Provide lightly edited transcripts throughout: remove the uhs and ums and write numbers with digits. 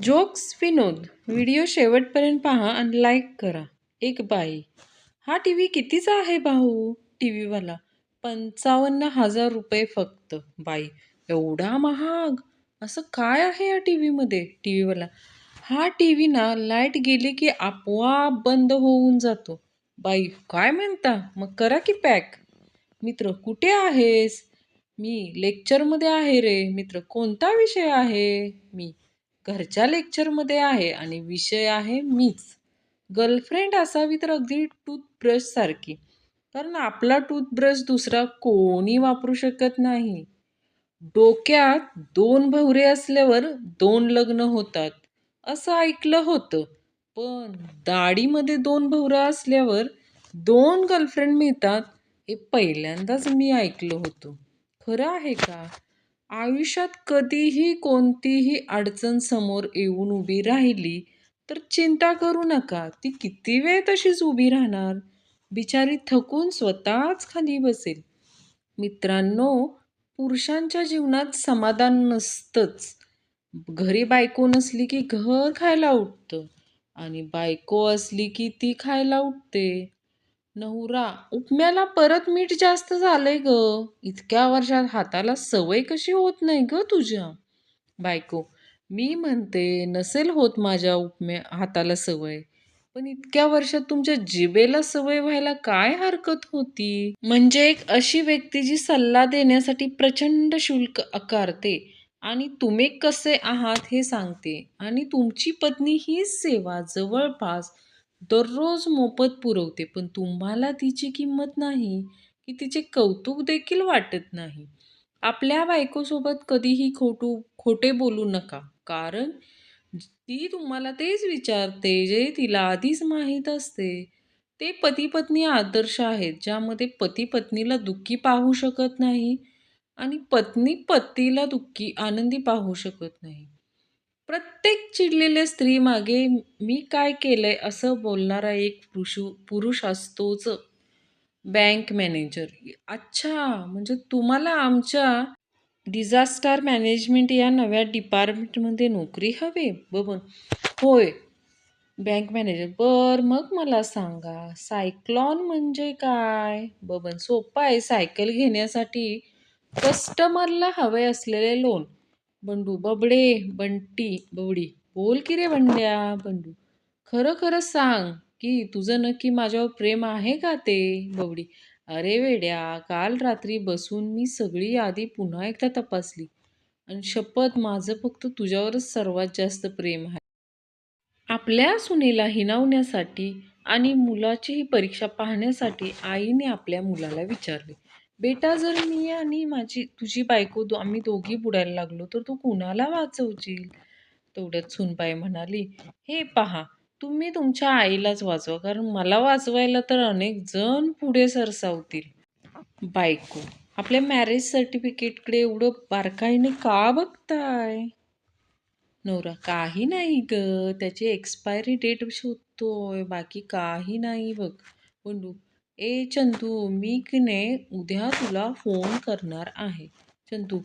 Jokes विनोद video शेवटपर्यंत पहा आणि लाईक करा. एक बाई, हा टीव्ही कितीचा आहे भाऊ? टीव्हीवाला, 55,000 रुपये फक्त. बाई, एवढा महाग? असं काय आहे या टीव्हीमध्ये? टीव्हीवाला, हा टीव्ही ना लाईट गेली की आपोआप बंद होऊन जातो. बाई, काय म्हणता? मग करा की पॅक. मित्र, कुठे आहेस? मी लेक्चरमध्ये आहे रे. मित्र, कोणता विषय आहे? मी घरच्या लेक्चरमध्ये आहे आणि विषय आहे मीच. गर्लफ्रेंड असावी तर अगदी टूथब्रश सारखी, कारण आपला टूथब्रश दुसरा कोणी वापरू शकत नाही. डोक्यात 2 भवरे असल्यावर 2 लग्न होतात असं ऐकलं होतं, पण दाढीमध्ये 2 भवरा असल्यावर 2 गर्लफ्रेंड मिळतात हे पहिल्यांदाच मी ऐकलं होतं. खरं आहे का? आयुष्यात कधीही कोणतीही अडचण समोर येऊन उभी राहिली तर चिंता करू नका. ती किती वेळ तशीच उभी राहणार? बिचारी थकून स्वतःच खाली बसेल. मित्रांनो, पुरुषांच्या जीवनात समाधान नसतंच. घरी बायको नसली की घर खायला उठतं आणि बायको असली की ती खायला उठते. नवरा, उपम्याला परत मीठ जास्त झालंय ग. इतक्या वर्षात हाताला सवय कशी होत नाही ग तुझ्या? बायको, मी म्हणते नसेल होत माझ्या हाताला सवय, पण इतक्या वर्षात तुमच्या जिभेला सवय व्हायला काय हरकत होती? म्हणजे एक अशी व्यक्ती जी सल्ला देण्यासाठी प्रचंड शुल्क आकारते आणि तुम्ही कसे आहात हे सांगते, आणि तुमची पत्नी हीच सेवा जवळपास दररोज मोफत पुरवते, पण तुम्हाला तिची किंमत नाही, की तिचे कौतुक देखील वाटत नाही. आपल्या बायकोसोबत कधीही खोटे बोलू नका, कारण ती तुम्हाला तेच विचारते जे तिला आधीच माहीत असते. ते पती-पत्नी आदर्श आहेत, ज्यामध्ये पती पत्नीला दुःखी पाहू शकत नाही आणि पत्नी पतीला दुःखी आनंदी पाहू शकत नाही. प्रत्येक चिडलेल्या स्त्री मागे मी काय केलंय असं बोलणारा एक पुरुष असतोच. बँक मॅनेजर, अच्छा, म्हणजे तुम्हाला आमच्या डिझास्टर मॅनेजमेंट या नव्या डिपार्टमेंटमध्ये नोकरी हवी? बबन, होय. बँक मॅनेजर, बर, मग मला सांगा, सायक्लॉन म्हणजे काय? बबन, सोपं आहे. सायकल घेण्यासाठी कस्टमरला हवे असलेले लोन. बंडू, बबडे, बंटी, बवडी, बोल की रे बंड्या. बंडू, खरं खरं सांग की तुझं नक्की माझ्यावर प्रेम आहे का ते? बवडी, अरे वेड्या, काल रात्री बसून मी सगळी यादी पुन्हा एकदा तपासली आणि शपथ, माझं फक्त तुझ्यावरच सर्वात जास्त प्रेम आहे. आपल्या सुनेला हिणवण्यासाठी आणि मुलाची ही परीक्षा पाहण्यासाठी आईने आपल्या मुलाला विचारले, बेटा, जर मी आणि तुझी बायको आम्ही दोघी बुडायला लागलो तर तू कुणाला वाचवशील? तेवढ्यात सुनबाई म्हणाली, हे पहा, तुम्ही तुमच्या आईलाच वाचवा, कारण मला वाचवायला तर अनेक जण पुढे सरसावतील. बायको, आपल्या मॅरेज सर्टिफिकेटकडे एवढं बारकाईने का बघताय? नवरा, काही नाही ग, त्याची एक्सपायरी डेट शोधतोय, बाकी काही नाही बघ. बंडू, ए चंदू, मी की नाही उद्या तुला फोन करणार आहे. चंदू,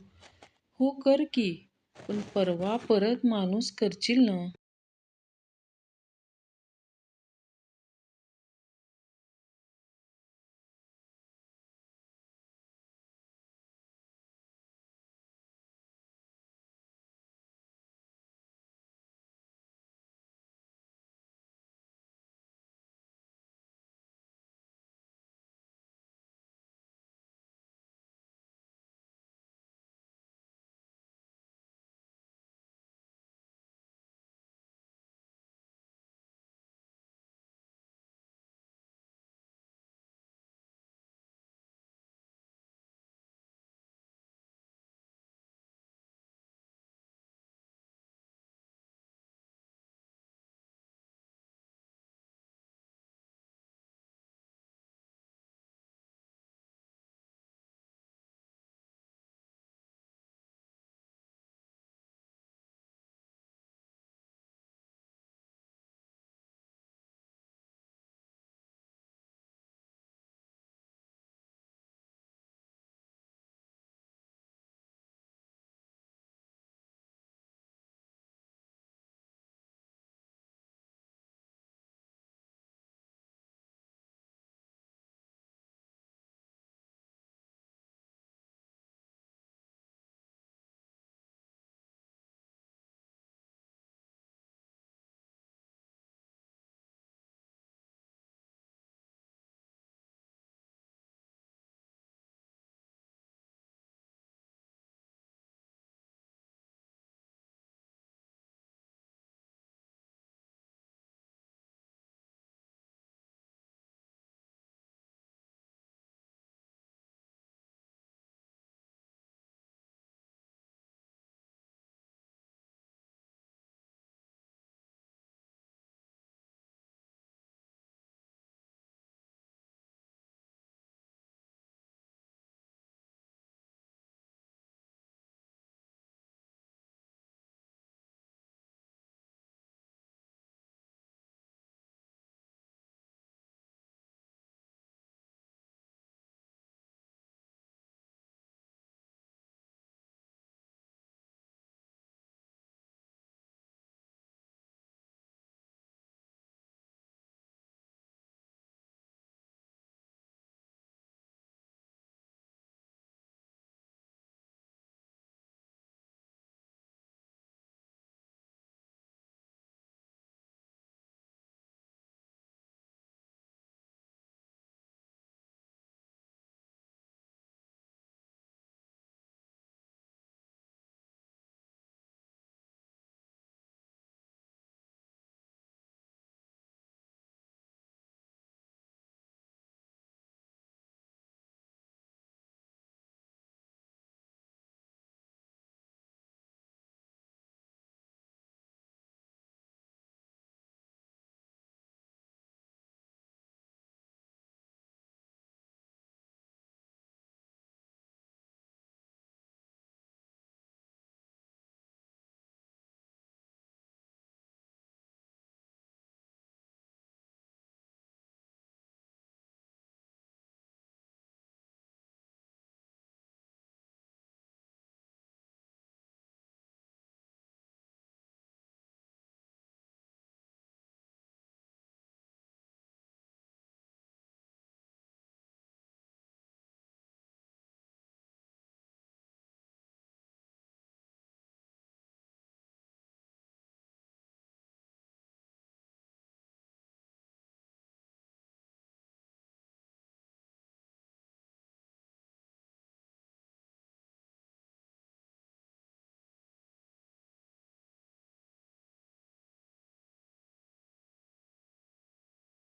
हो कर की, पण परवा परत माणूस करशील ना?